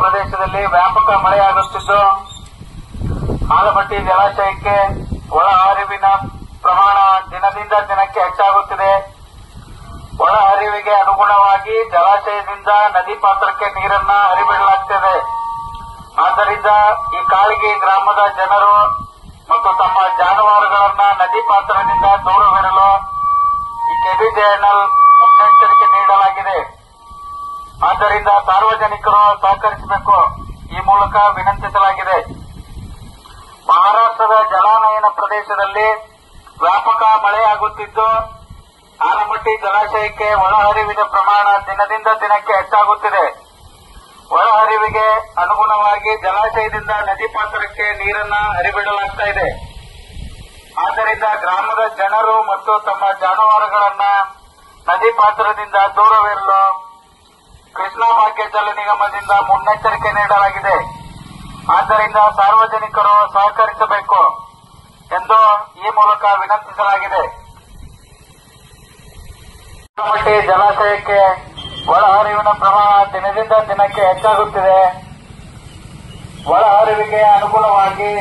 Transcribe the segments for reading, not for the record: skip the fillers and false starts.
ಪ್ರದೇಶದಲ್ಲಿ ವ್ಯಾಪಕ ಮಳೆಯಾಗುತ್ತಿದ್ದು ಆಲಮಟ್ಟಿ ಜಲಾಶಯಕ್ಕೆ ಒಳ ಹರಿವಿನ ಪ್ರಮಾಣ ದಿನದಿಂದ ದಿನಕ್ಕೆ ಹೆಚ್ಚಾಗುತ್ತಿದೆ. ಒಳ ಹರಿವಿಗೆ ಅನುಗುಣವಾಗಿ ಜಲಾಶಯದಿಂದ ನದಿ ಪಾತ್ರಕ್ಕೆ ನೀರನ್ನ ಹರಿಬಿಡಲಾಗುತ್ತಿದೆ. ಆದ್ದರಿಂದ ಈ ಕಾಳಗಿ ಗ್ರಾಮದ ಜನರು ಮತ್ತು ತಮ್ಮ ಜಾನುವಾರುಗಳನ್ನ ನದಿ ಪಾತ್ರದಿಂದ ದೂರವಿರಲು ಈ ಕೆಬಿಜೆಎನ್ಎಲ್ ಮುನ್ನೆಚ್ಚರಿಕೆ ನೀಡಲಾಗಿದೆ. ಆದ್ದರಿಂದ ಸಾರ್ವಜನಿಕರು ಸಹಕರಿಸಬೇಕು, ಈ ಮೂಲಕ ವಿನಂತಿಸಲಾಗಿದೆ. ಮಹಾರಾಷ್ಟ್ರದ ಜಲಾನಯನ ಪ್ರದೇಶದಲ್ಲಿ ವ್ಯಾಪಕ ಮಳೆಯಾಗುತ್ತಿದ್ದು ಆಲಮಟ್ಟಿ ಜಲಾಶಯಕ್ಕೆ ಒಳಹರಿವಿನ ಪ್ರಮಾಣ ದಿನದಿಂದ ದಿನಕ್ಕೆ ಹೆಚ್ಚಾಗುತ್ತಿದೆ. ಒಳಹರಿವಿಗೆ ಅನುಗುಣವಾಗಿ ಜಲಾಶಯದಿಂದ ನದಿ ಪಾತ್ರಕ್ಕೆ ನೀರನ್ನ ಹರಿಬಿಡಲಾಗ್ತಾ ಇದೆ. ಆದ್ದರಿಂದ ಗ್ರಾಮದ ಜನರು ಮತ್ತು ತಮ್ಮ ಜಾನುವಾರುಗಳನ್ನ ನದಿ ಪಾತ್ರದಿಂದ ದೂರವಿರಲು ಕೃಷ್ಣಾ ಭಾಗ್ಯ ಜಲ ನಿಗಮದಿಂದ ಮುನ್ನೆಚ್ಚರಿಕೆ ನೀಡಲಾಗಿದೆ. ಆದ್ದರಿಂದ ಸಾರ್ವಜನಿಕರು ಸಹಕರಿಸಬೇಕು ಎಂದು ಈ ಮೂಲಕ ವಿನಂತಿಸಲಾಗಿದೆ. ಆಲಮಟ್ಟಿ ಜಲಾಶಯಕ್ಕೆ ಒಳಹರಿವಿನ ಪ್ರಮಾಣ ದಿನದಿಂದ ದಿನಕ್ಕೆ ಹೆಚ್ಚಾಗುತ್ತಿದೆ. ಒಳಹರಿವಿಗೆ ಅನುಗುಣವಾಗಿ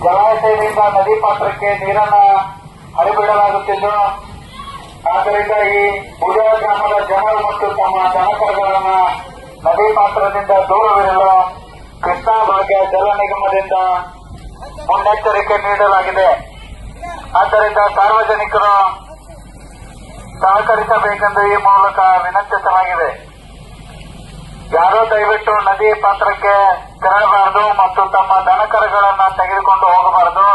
ಜಲಾಶಯದಿಂದ ನದಿ ಪಾತ್ರಕ್ಕೆ ನೀರನ್ನು ಹರಿಬಿಡಲಾಗುತ್ತಿದ್ದು ಆದ್ದರಿಂದ ಈ ಬುಡಿಯ ಗ್ರಾಮದ ಜನರು ಮತ್ತು ತಮ್ಮ ದನಕರುಗಳನ್ನು ನದಿ ಪಾತ್ರದಿಂದ ದೂರವಿರಲು ಕೃಷ್ಣಾ ಭಾಗ್ಯ ಜಲ ನಿಗಮದಿಂದ ಮುನ್ನೆಚ್ಚರಿಕೆ ನೀಡಲಾಗಿದೆ. ಆದ್ದರಿಂದ ಸಾರ್ವಜನಿಕರು ಸಹಕರಿಸಬೇಕೆಂದು ಈ ಮೂಲಕ ವಿನಂತಿಸಲಾಗಿದೆ. ಯಾರೂ ದಯವಿಟ್ಟು ನದಿ ಪಾತ್ರಕ್ಕೆ ತೆರಳಬಾರದು ಮತ್ತು ತಮ್ಮ ದನಕರುಗಳನ್ನು ತೆಗೆದುಕೊಂಡು ಹೋಗಬಾರದು.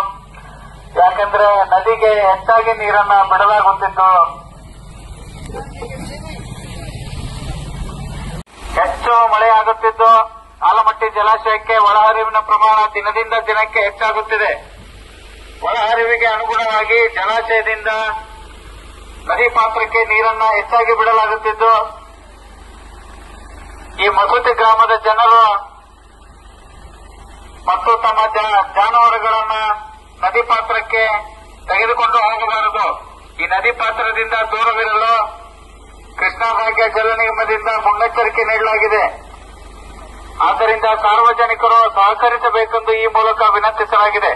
ಯಾಕೆಂದ್ರೆ ನದಿಗೆ ಹೆಚ್ಚಾಗಿ ನೀರನ್ನು ಬಿಡಲಾಗುತ್ತಿದ್ದು ಹೆಚ್ಚು ಮಳೆಯಾಗುತ್ತಿದ್ದು ಆಲಮಟ್ಟಿ ಜಲಾಶಯಕ್ಕೆ ಒಳಹರಿವಿನ ಪ್ರಮಾಣ ದಿನದಿಂದ ದಿನಕ್ಕೆ ಹೆಚ್ಚಾಗುತ್ತಿದೆ. ಒಳಹರಿವಿಗೆ ಅನುಗುಣವಾಗಿ ಜಲಾಶಯದಿಂದ ನದಿ ಪಾತ್ರಕ್ಕೆ ನೀರನ್ನು ಹೆಚ್ಚಾಗಿ ಬಿಡಲಾಗುತ್ತಿದ್ದು ಈ ಮಸೂತಿ ಗ್ರಾಮದ ಜನರು ಮತ್ತು ತಮ್ಮ ಜಾನುವಾರುಗಳನ್ನು ನದಿ ಪಾತ್ರಕ್ಕೆ ತೆಗೆದುಕೊಂಡು ಹೋಗಬಾರದು. ಈ ನದಿ ಪಾತ್ರದಿಂದ ದೂರವಿರಲು ಕೃಷ್ಣಾ ಭಾಗ್ಯ ಜಲ ನಿಗಮದಿಂದ ಮುನ್ನೆಚ್ಚರಿಕೆ ನೀಡಲಾಗಿದೆ. ಆದ್ದರಿಂದ ಸಾರ್ವಜನಿಕರು ಸಹಕರಿಸಬೇಕೆಂದು ಈ ಮೂಲಕ ವಿನಂತಿಸಲಾಗಿದೆ.